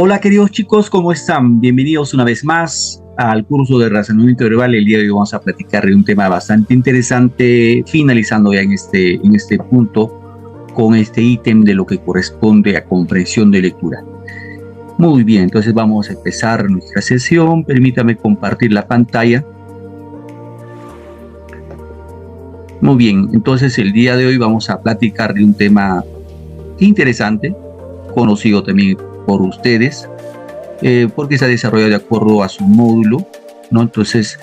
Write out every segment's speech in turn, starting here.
Hola queridos chicos, ¿cómo están? Bienvenidos una vez más al curso de razonamiento verbal. El día de hoy vamos a platicar de un tema bastante interesante, finalizando ya en este punto con este ítem de lo que corresponde a comprensión de lectura. Muy bien, entonces vamos a empezar nuestra sesión. Permítame compartir la pantalla. Muy bien, entonces el día de hoy vamos a platicar de un tema interesante, conocido también por ustedes, porque se ha desarrollado de acuerdo a su módulo, ¿no? Entonces,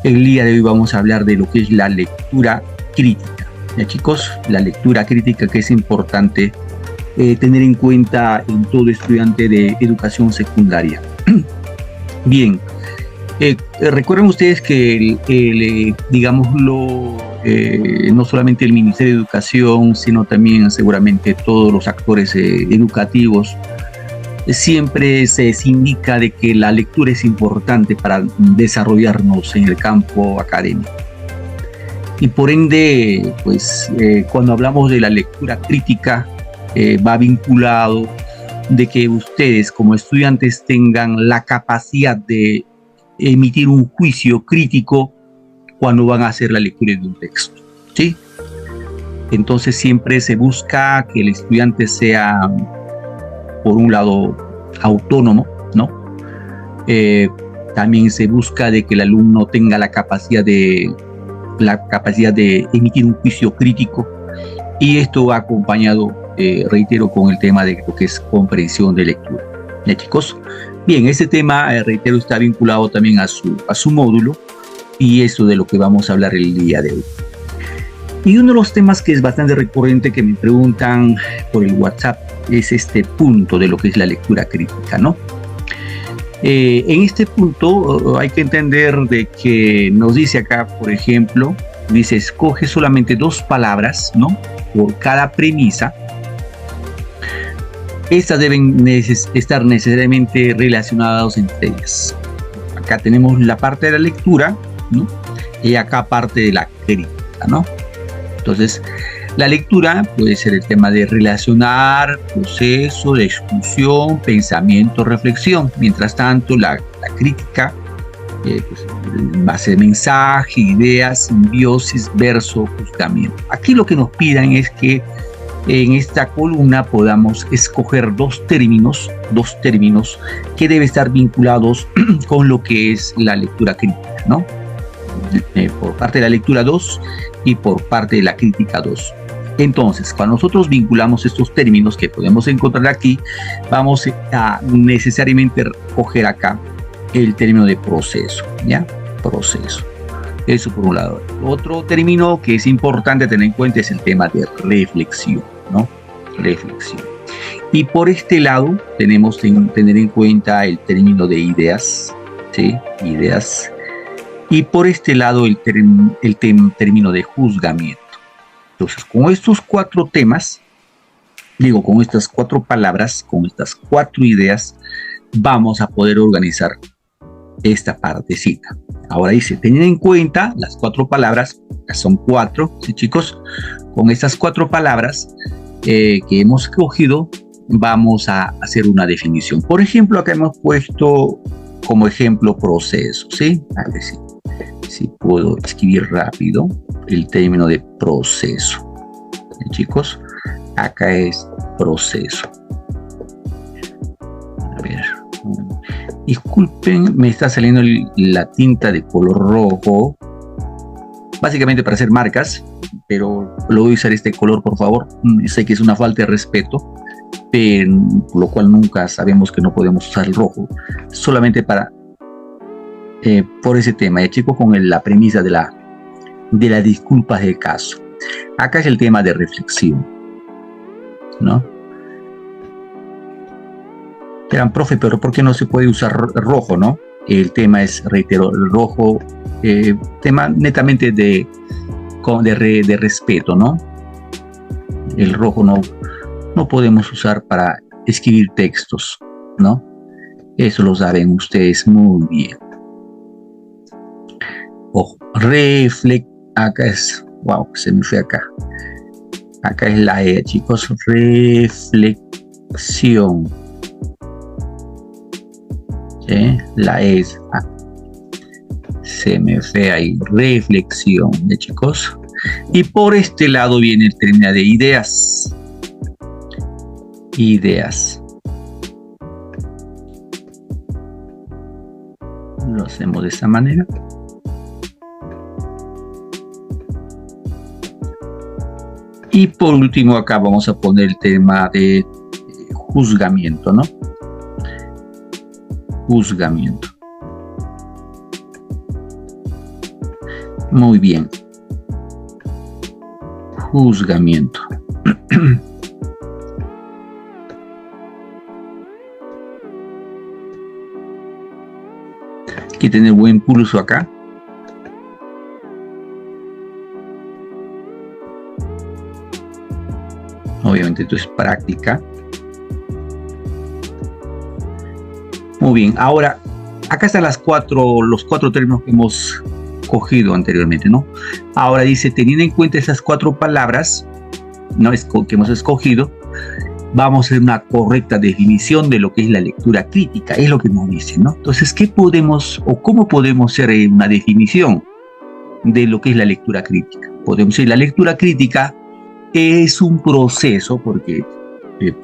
el día de hoy vamos a hablar de lo que es la lectura crítica. ¿Ya, chicos? La lectura crítica, que es importante tener en cuenta en todo estudiante de educación secundaria. Bien, recuerden ustedes que digámoslo, no solamente el Ministerio de Educación, sino también seguramente todos los actores educativos, siempre se indica de que la lectura es importante para desarrollarnos en el campo académico. Y por ende, pues cuando hablamos de la lectura crítica, va vinculado de que ustedes como estudiantes tengan la capacidad de emitir un juicio crítico cuando van a hacer la lectura de un texto, ¿sí? Entonces siempre se busca que el estudiante sea, por un lado, autónomo, ¿no? También se busca de que el alumno tenga la capacidad de emitir un juicio crítico, y esto va acompañado, reitero, con el tema de lo que es comprensión de lectura. ¿Ya, chicos? Bien, este tema, reitero, está vinculado también a su módulo, y eso de lo que vamos a hablar el día de hoy. Y uno de los temas que es bastante recurrente, que me preguntan por el WhatsApp, es este punto de lo que es la lectura crítica, ¿no? En este punto hay que entender de que nos dice acá, por ejemplo, dice: escoge solamente 2 palabras, ¿no?, por cada premisa. Estas deben estar necesariamente relacionadas entre ellas. Acá tenemos la parte de la lectura, ¿no?, y acá parte de la crítica, ¿no? Entonces, la lectura puede ser el tema de relacionar, proceso, de exclusión, pensamiento, reflexión. Mientras tanto, la crítica, pues, base de mensaje, ideas, simbiosis, verso, juzgamiento. Aquí lo que nos piden es que en esta columna podamos escoger 2 términos que deben estar vinculados con lo que es la lectura crítica, ¿no? Por parte de la lectura 2 y por parte de la crítica 2. Entonces, cuando nosotros vinculamos estos términos que podemos encontrar aquí, vamos a necesariamente coger acá el término de proceso, ¿ya? Proceso. Eso por un lado. Otro término que es importante tener en cuenta es el tema de reflexión, ¿no? Reflexión. Y por este lado tenemos que tener en cuenta el término de ideas, ¿sí? Ideas. Y por este lado el término de juzgamiento. Entonces, con estos 4 temas, con estas 4 palabras, con estas 4 ideas, vamos a poder organizar esta partecita. Ahora dice, tener en cuenta las 4 palabras, que son 4, ¿sí, chicos? Con estas 4 palabras que hemos escogido, vamos a hacer una definición. Por ejemplo, acá hemos puesto como ejemplo proceso, ¿sí? A ver si puedo escribir rápido el término de proceso. Chicos, acá es proceso. A ver, disculpen, me está saliendo la tinta de color rojo, básicamente para hacer marcas, pero lo voy a usar este color, por favor. Sé que es una falta de respeto, pero por lo cual nunca sabemos que no podemos usar el rojo, solamente para por ese tema, chicos, con la premisa de las disculpas del caso. Acá es el tema de reflexión, ¿no? Dirán, profe, pero ¿por qué no se puede usar rojo, no? El tema es, reitero, el rojo, tema netamente de respeto, ¿no? El rojo no podemos usar para escribir textos, ¿no? Eso lo saben ustedes muy bien. Ojo, acá es, wow, se me fue acá. Acá es la E, chicos, reflexión. ¿sí? La E es, se me fue ahí, reflexión, ¿de chicos? Y por este lado viene el término de ideas. Ideas. Lo hacemos de esta manera. Y por último acá vamos a poner el tema de juzgamiento, ¿no? Juzgamiento. Muy bien. Juzgamiento. Hay que tener buen pulso acá. Obviamente esto es práctica. Muy bien, ahora acá están los cuatro términos que hemos cogido anteriormente, ¿no? Ahora dice, teniendo en cuenta esas 4 palabras, ¿no? Que hemos escogido, vamos a hacer una correcta definición de lo que es la lectura crítica, es lo que nos dice, ¿no? Entonces, ¿qué podemos o cómo podemos hacer una definición de lo que es la lectura crítica? Podemos decir, la lectura crítica es un proceso, porque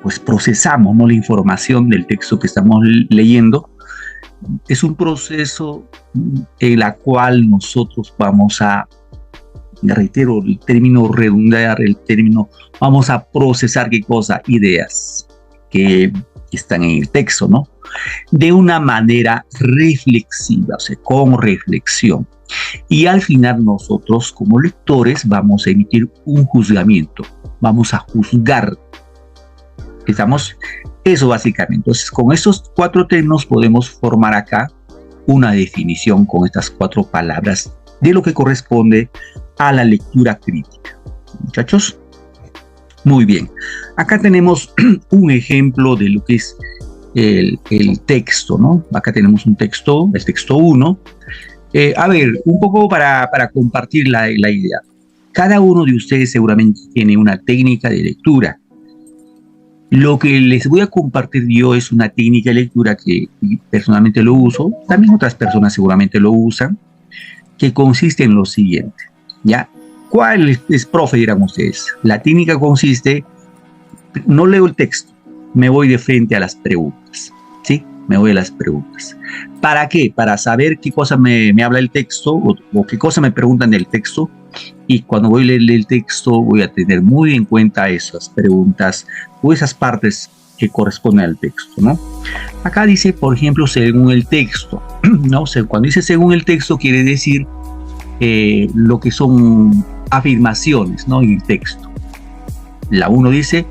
pues procesamos, ¿no?, la información del texto que estamos leyendo. Es un proceso en la cual nosotros vamos a, reitero el término, redundar el término, vamos a procesar ¿qué cosa? Ideas que están en el texto, ¿no? De una manera reflexiva, o sea, con reflexión. Y al final nosotros como lectores vamos a emitir un juzgamiento, vamos a juzgar. ¿Estamos? Eso básicamente. Entonces, con estos 4 términos podemos formar acá una definición con estas 4 palabras de lo que corresponde a la lectura crítica. Muchachos, muy bien. Acá tenemos un ejemplo de lo que es el texto, ¿no? Acá tenemos un texto, el texto 1. A ver, un poco para compartir la idea. Cada uno de ustedes seguramente tiene una técnica de lectura. Lo que les voy a compartir yo es una técnica de lectura que personalmente lo uso, también otras personas seguramente lo usan, que consiste en lo siguiente, ¿ya? ¿Cuál es, profe, dirán ustedes? La técnica consiste, no leo el texto, me voy de frente a las preguntas, ¿sí? Me voy a las preguntas. ¿Para qué? Para saber qué cosa me habla el texto o qué cosa me preguntan del texto, y cuando voy a leer el texto voy a tener muy en cuenta esas preguntas o esas partes que corresponden al texto, ¿no? Acá dice, por ejemplo, según el texto, ¿no? Cuando dice según el texto quiere decir lo que son afirmaciones, ¿no? En el texto. La 1 dice,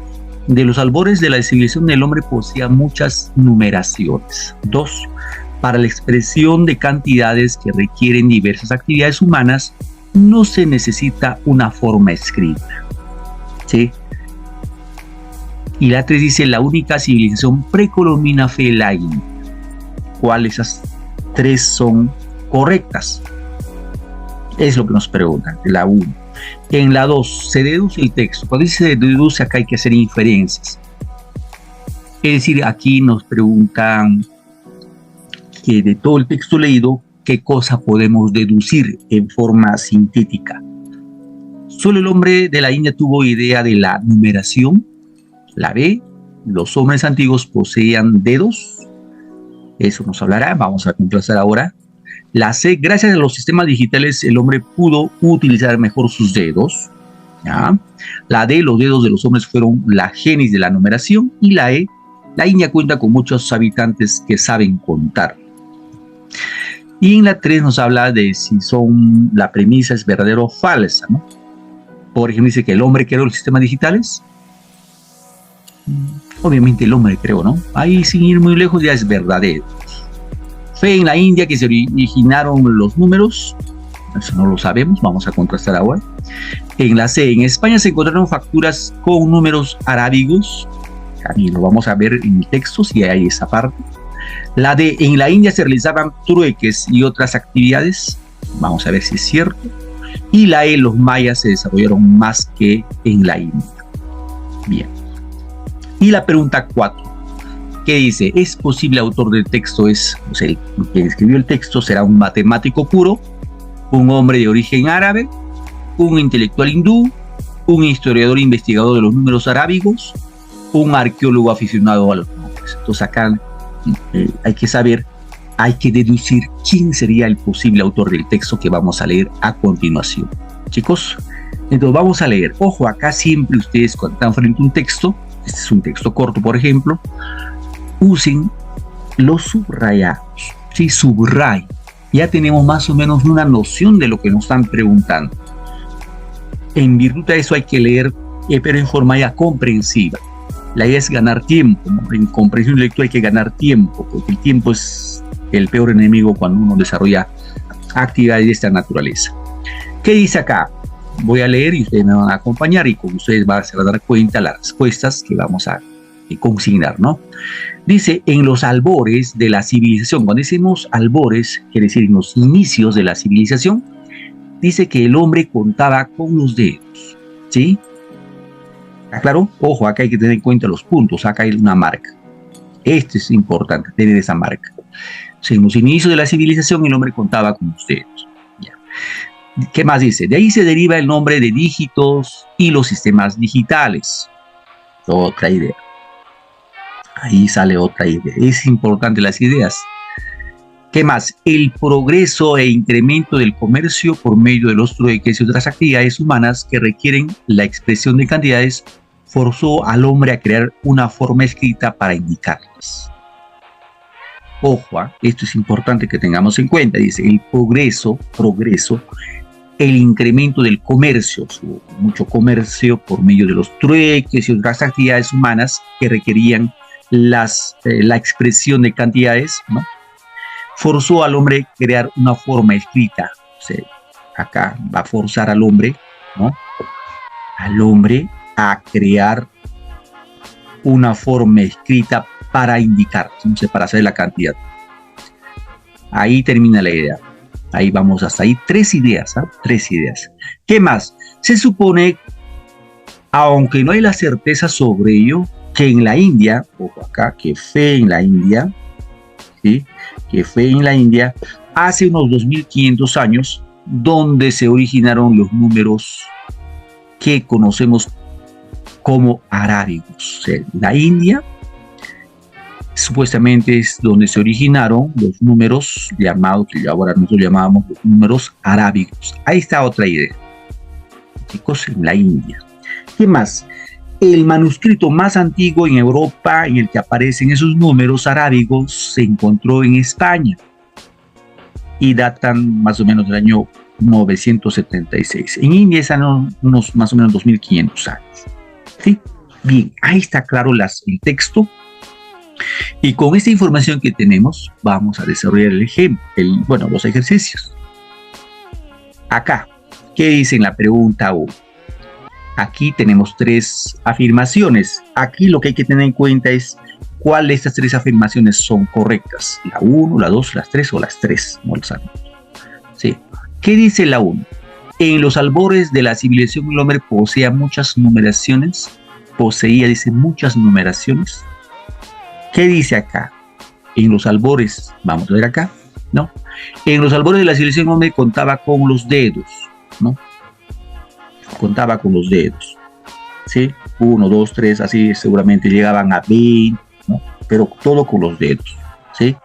de los albores de la civilización el hombre poseía muchas numeraciones. 2, para la expresión de cantidades que requieren diversas actividades humanas no se necesita una forma escrita, ¿sí? Y la 3 dice, la única civilización precolombina fue la India. ¿Cuáles esas 3 son correctas? Es lo que nos preguntan, la 1. En la 2, se deduce el texto. Cuando dice se deduce, acá hay que hacer inferencias. Es decir, aquí nos preguntan que de todo el texto leído, ¿qué cosa podemos deducir en forma sintética? Solo el hombre de la India tuvo idea de la numeración. La B, los hombres antiguos poseían dedos. Eso nos hablará, vamos a contrastar ahora. La C, gracias a los sistemas digitales el hombre pudo utilizar mejor sus dedos. ¿Ya? La D, los dedos de los hombres fueron la génesis de la numeración. Y la E, la India cuenta con muchos habitantes que saben contar. Y en la 3 nos habla de si la premisa es verdadera o falsa, ¿no? Por ejemplo, dice que el hombre creó los sistemas digitales. Obviamente el hombre creó, ¿no? Ahí sin ir muy lejos ya es verdadero. Fue en la India que se originaron los números. Eso no lo sabemos, vamos a contrastar ahora. En la C, en España se encontraron facturas con números arábigos. Ahí lo vamos a ver en el texto si hay esa parte. La D, en la India se realizaban trueques y otras actividades. Vamos a ver si es cierto. Y la E, los mayas se desarrollaron más que en la India. Bien. Y la pregunta 4. ¿Qué dice? ¿Es posible autor del texto? O sea, quien escribió el texto será un matemático puro, un hombre de origen árabe, un intelectual hindú, un historiador investigador de los números arábigos, un arqueólogo aficionado a los números. Entonces acá hay que saber, hay que deducir quién sería el posible autor del texto que vamos a leer a continuación. Chicos, entonces vamos a leer. Ojo, acá siempre ustedes cuando están frente a un texto, este es un texto corto por ejemplo, usen los subrayados, ¿sí? Subrayen. Ya tenemos más o menos una noción de lo que nos están preguntando. En virtud de eso hay que leer, pero en forma ya comprensiva. La idea es ganar tiempo, ¿no? En comprensión lectura hay que ganar tiempo, porque el tiempo es el peor enemigo cuando uno desarrolla actividades de esta naturaleza. ¿Qué dice acá? Voy a leer y ustedes me van a acompañar y con ustedes se van a dar cuenta las respuestas que vamos a consignar, ¿no? Dice, en los albores de la civilización, cuando decimos albores, quiere decir en los inicios de la civilización, dice que el hombre contaba con los dedos, ¿sí? ¿Está claro? Ojo, acá hay que tener en cuenta los puntos, acá hay una marca. Esto es importante, tener esa marca. O sea, en los inicios de la civilización el hombre contaba con los dedos. Ya. ¿Qué más dice? De ahí se deriva el nombre de dígitos y los sistemas digitales. Otra idea. Ahí sale otra idea. Es importante las ideas. ¿Qué más? El progreso e incremento del comercio por medio de los trueques y otras actividades humanas que requieren la expresión de cantidades forzó al hombre a crear una forma escrita para indicarlas. Ojo, esto es importante que tengamos en cuenta. Dice, el progreso, el incremento del comercio, mucho comercio por medio de los trueques y otras actividades humanas que requerían la expresión de cantidades, ¿no? Forzó al hombre a crear una forma escrita. O sea, acá va a forzar al hombre, ¿no? Al hombre a crear una forma escrita para indicar, ¿no? Para saber la cantidad. Ahí termina la idea. Ahí vamos hasta ahí. Tres ideas. ¿Qué más? Se supone, aunque no hay la certeza sobre ello, que en la India, ojo acá, que fue en la India, ¿sí? Que fue en la India hace unos 2500 años, donde se originaron los números que conocemos como arábigos. O sea, la India supuestamente es donde se originaron los números llamados, que ahora nosotros llamábamos los números arábigos. Ahí está otra idea, chicos, en la India. ¿Qué más? El manuscrito más antiguo en Europa en el que aparecen esos números arábigos se encontró en España y datan más o menos del año 976. En India están unos más o menos 2500 años. ¿Sí? Bien, ahí está claro el texto. Y con esta información que tenemos, vamos a desarrollar los ejercicios. Acá, ¿qué dice en la pregunta 1? Aquí tenemos tres afirmaciones. Aquí lo que hay que tener en cuenta es cuál de estas tres afirmaciones son correctas. La 1, la 2, las 3 o las 3. No lo sabemos. ¿Sí? ¿Qué dice la 1? En los albores de la civilización el hombre poseía muchas numeraciones. Dice muchas numeraciones. ¿Qué dice acá? En los albores, vamos a ver acá, ¿no? En los albores de la civilización el hombre contaba con los dedos, ¿no? Contaba con los dedos, ¿sí? 1, 2, 3, así seguramente llegaban a 20, ¿no? Pero todo con los dedos, ¿sí?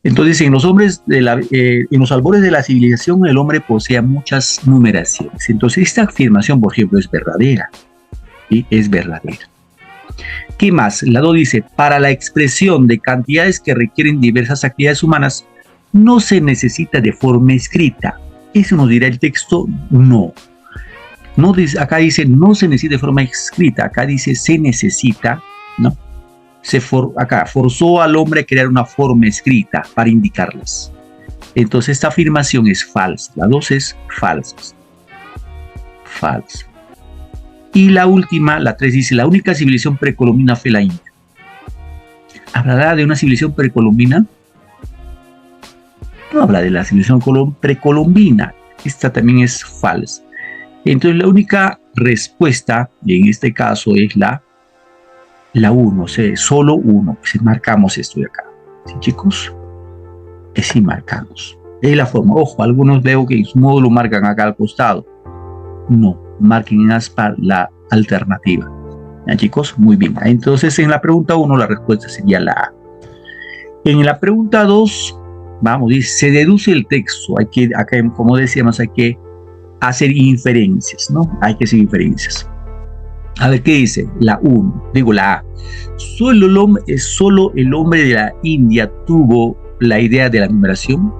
Entonces, en los albores de la civilización el hombre posee muchas numeraciones. Entonces, esta afirmación, por ejemplo, es verdadera, ¿sí? Es verdadera. ¿Qué más? La 2 dice, para la expresión de cantidades que requieren diversas actividades humanas, no se necesita de forma escrita. ¿Eso nos dirá el texto? No. Acá dice no se necesita de forma escrita, acá dice se necesita, ¿no? Acá forzó al hombre a crear una forma escrita para indicarlas. Entonces esta afirmación es falsa. La 2 es falsa. Falsa. Y la última, la 3 dice, la única civilización precolombina fue la India. ¿Hablará de una civilización precolombina? No habla de la civilización precolombina. Esta también es falsa. Entonces la única respuesta, en este caso, es la La 1, solo 1. Si marcamos esto de acá. ¿Sí, chicos? Si marcamos. Es la forma. Ojo, algunos veo que en su módulo marcan acá al costado. No, marquen en aspa la alternativa. ¿Ya, chicos? Muy bien. Entonces, en la pregunta 1, la respuesta sería la A. En la pregunta 2, vamos, dice, se deduce el texto. Acá, como decíamos, hay que hacer inferencias, ¿no? Hay que hacer inferencias. A ver, ¿qué dice? La 1, digo la A. Solo el hombre de la India tuvo la idea de la numeración.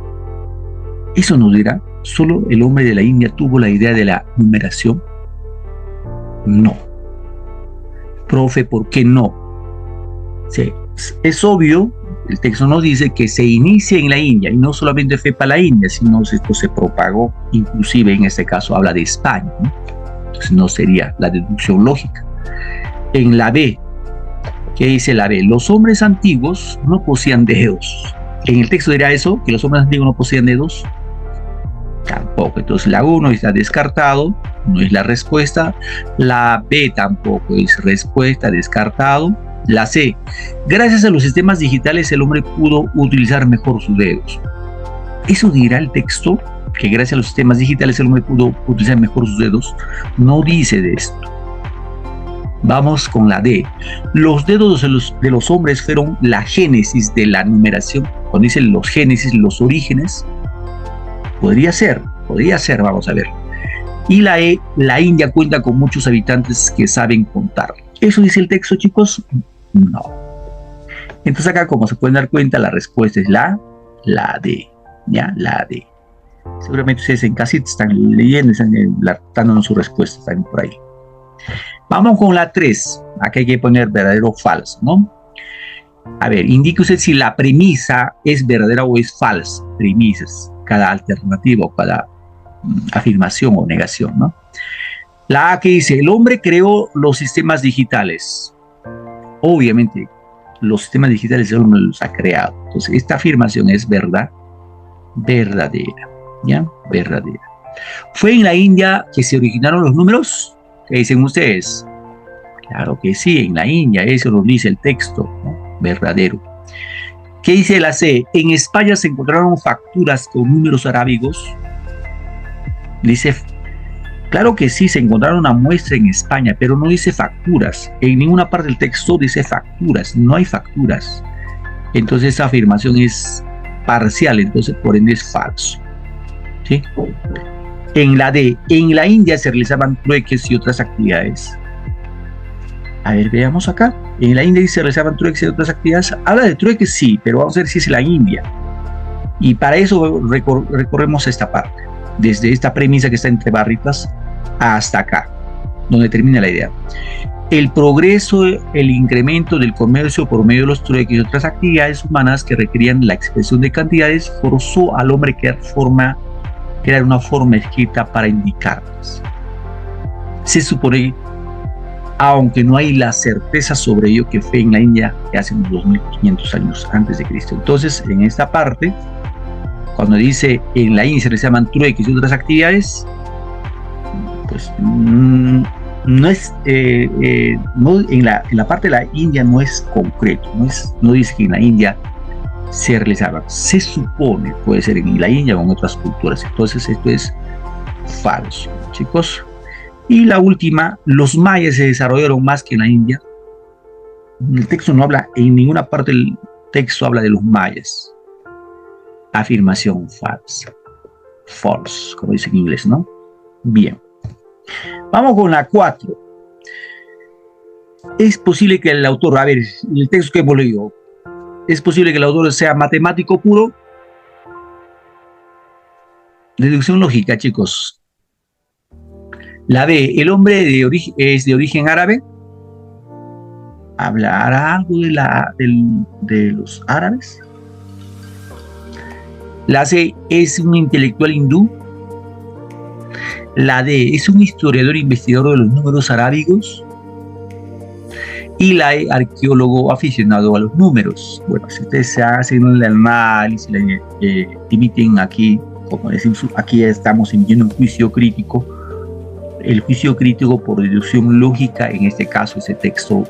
Eso nos dirá. ¿Solo el hombre de la India tuvo la idea de la numeración? No. Profe, ¿por qué no? Sí, es obvio, el texto nos dice que se inicia en la India, y no solamente fue para la India, sino esto se propagó, inclusive en este caso habla de España, ¿no? Entonces no sería la deducción lógica. En la B, ¿qué dice la B? Los hombres antiguos no poseían dedos. ¿En el texto dirá eso? ¿Que los hombres antiguos no poseían dedos? Tampoco. Entonces la 1 está descartado, no es la respuesta. La B tampoco es respuesta, descartado. La C, gracias a los sistemas digitales el hombre pudo utilizar mejor sus dedos. Eso dirá el texto, que gracias a los sistemas digitales el hombre pudo utilizar mejor sus dedos. No dice de esto. Vamos con la D. Los dedos de los hombres fueron la génesis de la numeración. Cuando dicen los génesis, los orígenes, podría ser, vamos a ver. Y la E, la India cuenta con muchos habitantes que saben contar. ¿Eso dice el texto, chicos? No. Entonces acá, como se pueden dar cuenta, la respuesta es la D. ¿Ya? La D. Seguramente ustedes en casita están leyendo, están dándonos su respuesta, están por ahí. Vamos con la 3. Acá hay que poner verdadero o falso, ¿no? A ver, indique usted si la premisa es verdadera o es falsa. Premisas, cada alternativa o cada afirmación o negación, ¿no? La A que dice, el hombre creó los sistemas digitales. Obviamente, los sistemas digitales el hombre los ha creado. Entonces, esta afirmación es verdad, verdadera, ¿ya? Verdadera. ¿Fue en la India que se originaron los números? ¿Qué dicen ustedes? Claro que sí, en la India, eso lo dice el texto, ¿no? Verdadero. ¿Qué dice la C? En España se encontraron facturas con números arábigos. Dice, claro que sí, se encontraron una muestra en España, pero no dice facturas. En ninguna parte del texto dice facturas, no hay facturas. Entonces esa afirmación es parcial, entonces por ende es falso. ¿Sí? En la D, en la India se realizaban trueques y otras actividades. A ver, veamos acá. En la India se realizaban trueques y otras actividades. Habla de trueques, sí, pero vamos a ver si es la India. Y para eso recorremos esta parte. Desde esta premisa que está entre barritas hasta acá, donde termina la idea. El progreso, el incremento del comercio por medio de los trueques y otras actividades humanas que requerían la expresión de cantidades forzó al hombre a crear una forma escrita para indicarlas. Se supone, aunque no hay la certeza sobre ello, que fue en la India hace unos 2500 años antes de Cristo. Entonces, en esta parte, cuando dice en la India se llaman trueques y otras actividades, pues no es, no, en la parte de la India no es concreto, no dice que en la India se realizaban. Se supone, puede ser en la India o en otras culturas. Entonces esto es falso, chicos. Y la última, los mayas se desarrollaron más que en la India. El texto no habla, en ninguna parte del texto habla de los mayas. Afirmación falsa. False, como dice en inglés, ¿no? Bien. Vamos con la 4. Es posible que el autor, a ver, el texto que hemos leído, ¿es posible que el autor sea matemático puro? Deducción lógica, chicos. La B, ¿el hombre es de origen árabe? ¿Hablará algo de los árabes? La C, ¿es un intelectual hindú? La D, ¿es un historiador investigador de los números arábigos? Y la E, arqueólogo aficionado a los números. Bueno, si ustedes se hacen el análisis, emiten aquí, como decimos, aquí estamos emitiendo un juicio crítico. El juicio crítico por deducción lógica, en este caso ese texto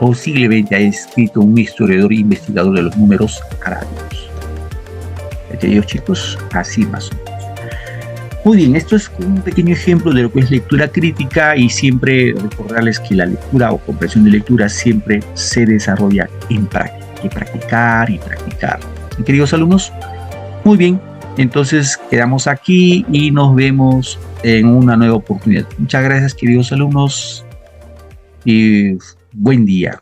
posiblemente haya escrito un historiador e investigador de los números arábigos. ¿Entendidos, chicos? Así más o menos. Muy bien, esto es un pequeño ejemplo de lo que es lectura crítica, y siempre recordarles que la lectura o comprensión de lectura siempre se desarrolla en práctica. Hay que practicar y practicar. ¿Y, queridos alumnos? Muy bien, entonces quedamos aquí y nos vemos en una nueva oportunidad. Muchas gracias, queridos alumnos, y buen día.